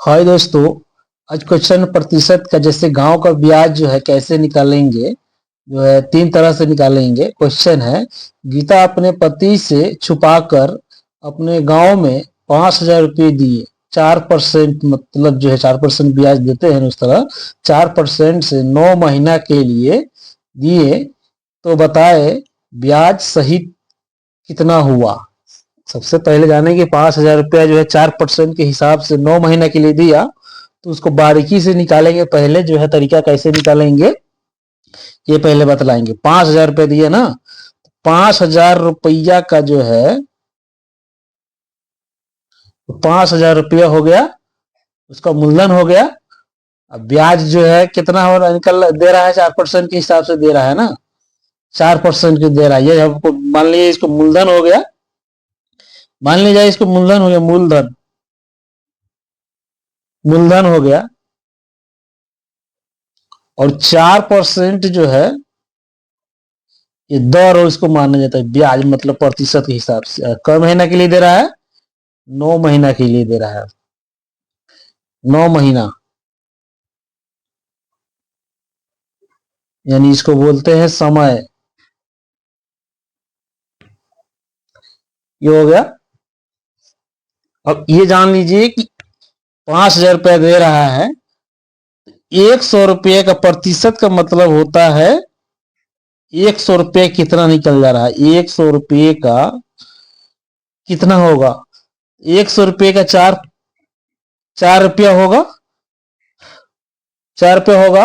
हाय दोस्तों। आज क्वेश्चन प्रतिशत का जैसे गांव का ब्याज जो है कैसे निकालेंगे, जो है 3 तरह से निकालेंगे। क्वेश्चन है, गीता अपने पति से छुपाकर अपने गांव में 5,000 रुपये दिए। 4% मतलब जो है 4% ब्याज देते हैं उस तरह 4% से 9 महीना के लिए दिए, तो बताए ब्याज सहित कितना हुआ। सबसे पहले जाने कि 5,000 रुपया जो है 4% के हिसाब से 9 महीना के लिए दिया, तो उसको बारीकी से निकालेंगे। पहले जो है तरीका कैसे निकालेंगे ये पहले बतलाएंगे। 5,000 रुपया दिए ना, 5,000 रुपया का जो है 5,000 रुपया हो गया, उसका मूलधन हो गया। अब ब्याज जो है कितना हो रहा निकल दे रहा है, 4% के हिसाब से दे रहा है ना, 4% की दे रहा है। ये हमको मान लीजिए इसको मूलधन हो गया, मान लीजिए इसको मूलधन हो गया, मूलधन मूलधन हो गया। और 4% जो है ये दर, और इसको माना जाता है ब्याज, मतलब प्रतिशत के हिसाब से। कई महीना के लिए दे रहा है, 9 महीना के लिए दे रहा है। 9 महीना यानी इसको बोलते हैं समय। ये हो गया। अब ये जान लीजिए कि 5,000 रुपया दे रहा है, 100 रुपये का प्रतिशत का मतलब होता है 100 रुपये कितना निकल जा रहा है। 100 रुपये का कितना होगा, 100 रुपये का 4 रुपया होगा, 4 रुपया होगा।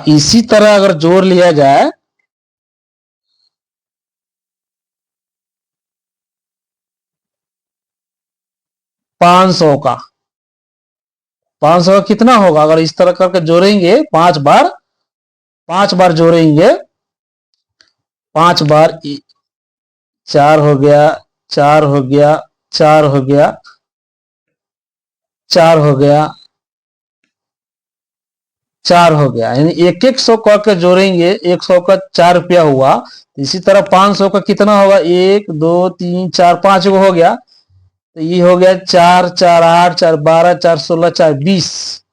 इसी तरह अगर जोड़ लिया जाए, 500 का 500 का कितना होगा, अगर इस तरह करके जोड़ेंगे 5 बार, 5 बार जोड़ेंगे, 5 बार 4 हो गया, 4 हो गया, 4 हो गया, 4 हो गया, 4 हो गया। यानी एक एक 100 करके जोड़ेंगे, 100 का 4 रुपया हुआ। इसी तरह 500 का कितना होगा, 1 2 3 4 5 को हो गया, तो ये हो गया 4 4 8 4 12 4 16 4 20।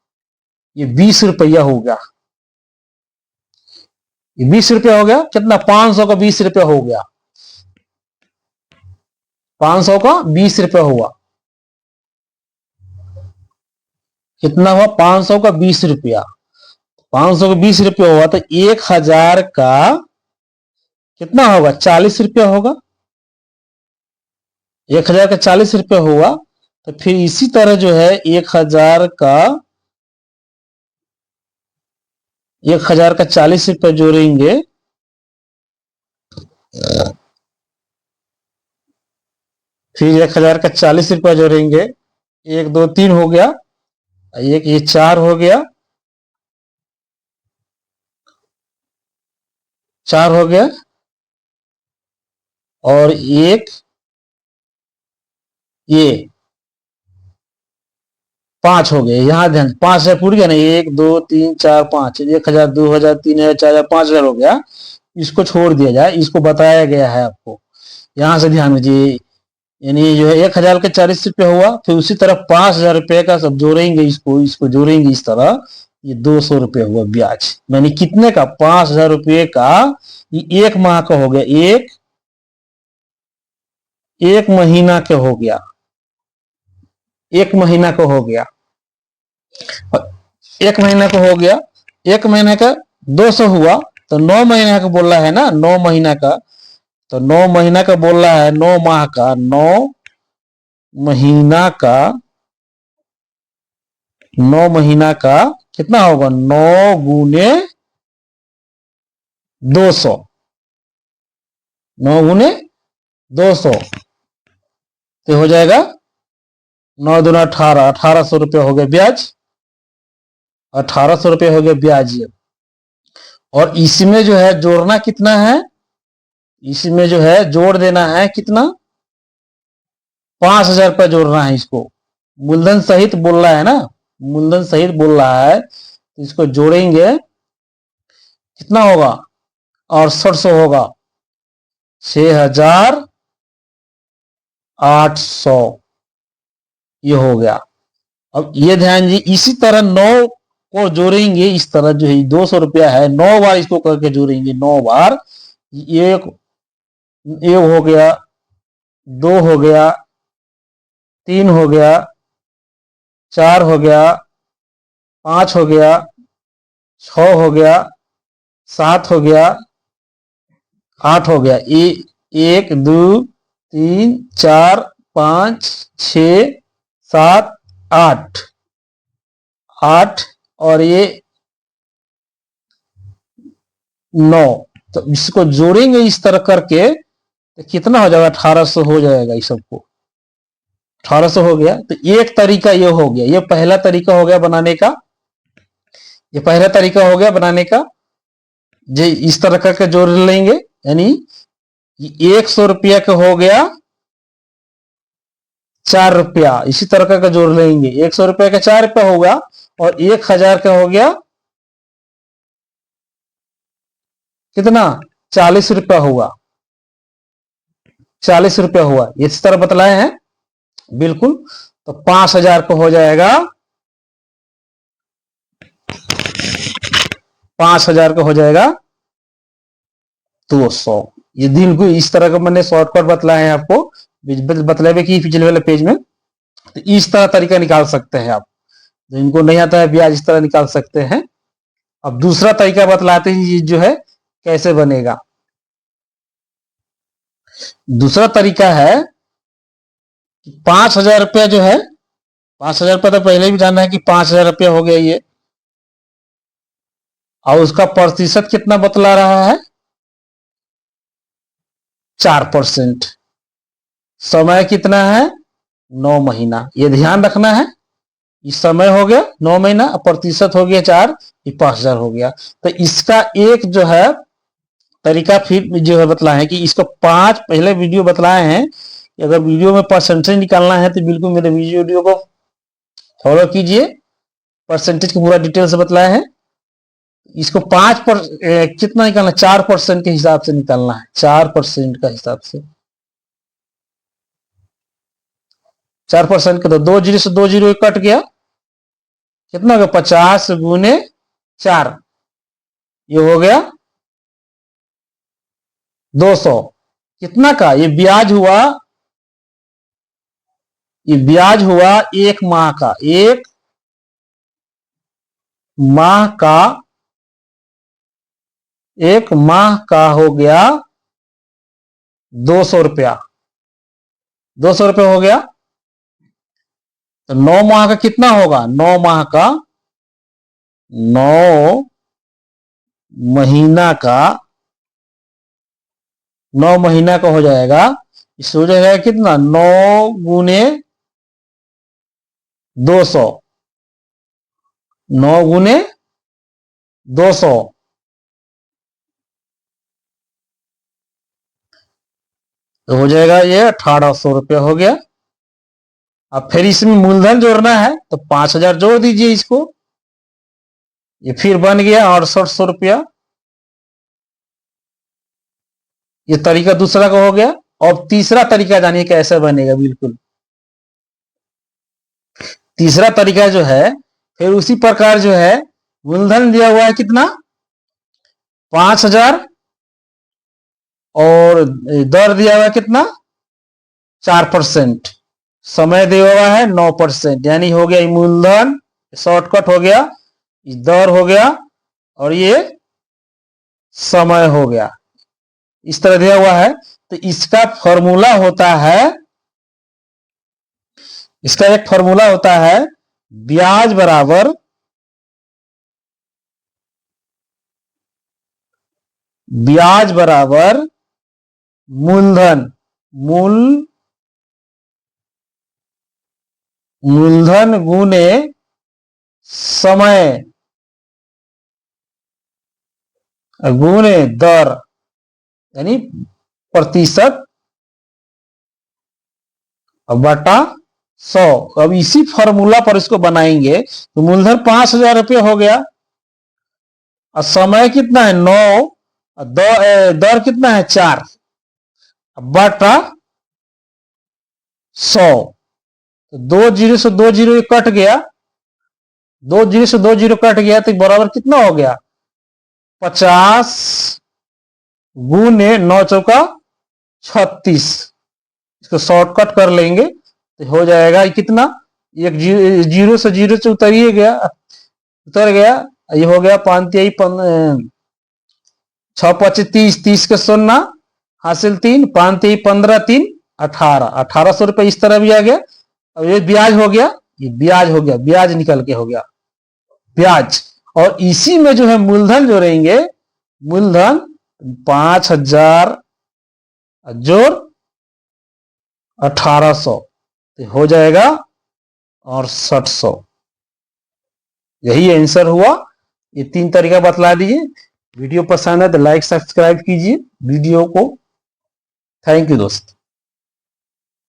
ये 20 रुपया हो गया। ये 20 रुपया हो गया। कितना, 500 का 20 रुपया हो गया। 500 का 20 रुपया हुआ। कितना हुआ, 500 का 20 रुपया। 500 का 20 रुपया हुआ तो 1,000 का कितना होगा, 40 रुपया होगा। 1,000 का 40 रुपया हुआ। तो फिर इसी तरह जो है 1,000 का 40 रुपया जोड़ेंगे, फिर 1,000 का 40 रुपया जोड़ेंगे। 1 2 3 हो गया, एक ये 4 हो गया, 4 हो गया, और एक ये 5 हो गए। यहां ध्यान, 5,000 पूरी गया ना, 1 2 3 4 5, 1,000 2,000 3,000 4,000 5,000 हो गया। इसको छोड़ दिया जाए, इसको बताया गया है आपको। यहां से ध्यान दीजिए, यानी जो है 1,000 के 40 रुपया हुआ, फिर उसी तरह 5,000 रुपये का सब जोड़ेंगे, इसको इसको जोड़ेंगे इस तरह। ये 200 रुपये हुआ ब्याज। यानी कितने का, 5,000 रुपये का। ये 1 माह का हो गया, एक महीना का हो गया, 1 महीना का हो गया, 1 महीना का हो गया। 1 महीने का 200 हुआ, तो 9 महीना का बोल रहा है ना, 9 महीना का। तो 9 महीना का बोल रहा है, 9 माह का, 9 महीना का, 9 महीना का कितना होगा, 9 गुने 200, 9 गुने 200, तो हो जाएगा 9 दूना 18, 1,800 रुपया हो गया ब्याज। 1,800 रुपया हो गया ब्याज ये। और इसमें जो है जोड़ना कितना है, इसमें जो है जोड़ देना है कितना, 5,000 रुपया जोड़ना है इसको। मूलधन सहित बोल रहा है ना, मूलधन सहित बोल रहा है, तो इसको जोड़ेंगे, कितना होगा, 6800 होगा। 6,000 800, ये हो गया। अब ये ध्यान जी, इसी तरह 9 को जोड़ेंगे, इस तरह जो है 200 रुपया है, 9 बार इसको करके जोड़ेंगे, 9 बार। एक हो गया, 2 हो गया, 3 हो गया, 4 हो गया, 5 हो गया, 6 हो गया, 7 हो गया, 8 हो गया। 1 2 3 4 5 6 7 8, 8 और ये 9। तो इसको जोड़ेंगे इस तरह करके तो कितना हो जाएगा, 1800 हो जाएगा। इस सबको 1800 हो गया। तो एक तरीका ये हो गया, ये पहला तरीका हो गया बनाने का, ये पहला तरीका हो गया बनाने का। जो इस तरह करके जोड़ लेंगे, यानी 100 रुपया का हो गया 4 रुपया, इसी तरह करके जोड़ लेंगे। 100 रुपया का 4 रुपया होगा और 1000 का हो गया कितना, 40 रुपया हुआ, 40 रुपया हुआ, इस तरह बतलाए हैं बिल्कुल। तो 5000 को हो जाएगा, 5000 का हो जाएगा 200। ये दिन को इस तरह का मैंने शॉर्टकट बतलाया है आपको, बतलावे की पिछले वाले पेज में। तो इस तरह तरीका निकाल सकते हैं आप, जो इनको नहीं आता है ब्याज, इस तरह निकाल सकते हैं। अब दूसरा तरीका बतलाते हैं ये जो है कैसे बनेगा। दूसरा तरीका है 5000 रुपया जो है, 5000 रुपया तो पहले भी जाना है कि 5000 रुपया हो गया ये, और उसका प्रतिशत कितना बतला रहा है, 4%। समय कितना है, 9 महीना, ये ध्यान रखना है। इस समय हो गया 9 महीना, प्रतिशत हो गया 4, ये 5000 हो गया। तो इसका एक जो है तरीका फिर जो है बतलाए हैं कि इसको 5 पहले वीडियो बतलाए हैं कि अगर वीडियो में परसेंटेज निकालना है तो बिल्कुल मेरे वीडियो को फॉलो कीजिए, परसेंटेज को पूरा डिटेल से बतलाया है। इसको 5% कितना निकालना है, 4% के हिसाब से निकालना है, 4% का हिसाब से। 4% का तो 2 जीरो से 2 जीरो कट गया, कितना होगा, 50 गुने 4, ये हो गया 200। कितना का ये ब्याज हुआ, ये ब्याज हुआ 1 माह का, 1 माह का, 1 माह का हो गया 200 रुपया, 200 रुपया हो गया। तो 9 माह का कितना होगा, 9 माह का, 9 महीना का, 9 महीना का हो जाएगा, इस हो जाएगा कितना, 9 गुने 200, 9 गुने 200, तो हो जाएगा ये 1800 रुपया हो गया। अब फिर इसमें मूलधन जोड़ना है तो 5000 जोड़ दीजिए इसको, ये फिर बन गया 6800 रुपया। ये तरीका दूसरा का हो गया। और तीसरा तरीका जानिए कैसे बनेगा, बिल्कुल तीसरा तरीका जो है फिर उसी प्रकार जो है, मूलधन दिया हुआ है कितना, 5000, और दर दिया हुआ है कितना, 4%, समय दिया हुआ है 9%, यानी हो गया मूलधन, शॉर्टकट हो गया, दर हो गया, और ये समय हो गया, इस तरह दिया हुआ है। तो इसका फॉर्मूला होता है, इसका एक फॉर्मूला होता है, ब्याज बराबर मूलधन, मूलधन गुने समय गुने दर, यानी प्रतिशत बटा 100। अब इसी फॉर्मूला पर इसको बनाएंगे तो मूलधन 5000 रुपये हो गया, और समय कितना है 9, दर कितना है 4, बटा 100, तो 2 जीरो से 2 जीरो कट गया, 2 जीरो से 2 जीरो कट गया, तो बराबर कितना हो गया? 50 गुने 9 चौका 36। इसको शॉर्टकट कर लेंगे तो हो जाएगा कितना? एक जीरो से जीरो से उतर गया, ये हो गया 6 5 30, 30 के 0 हासिल 3, 5 3 15, 3 18, 1800 इस तरह भी आ गया। अब ये ब्याज हो गया, ये ब्याज हो गया, ब्याज निकल के हो गया ब्याज। और इसी में जो है मूलधन जोड़ेंगे, मूलधन 5000 जोड़ 1800 तो हो जाएगा 6800। यही आंसर हुआ। ये 3 तरीका बतला दीजिए। वीडियो पसंद है तो लाइक सब्सक्राइब कीजिए वीडियो को। थैंक यू दोस्त।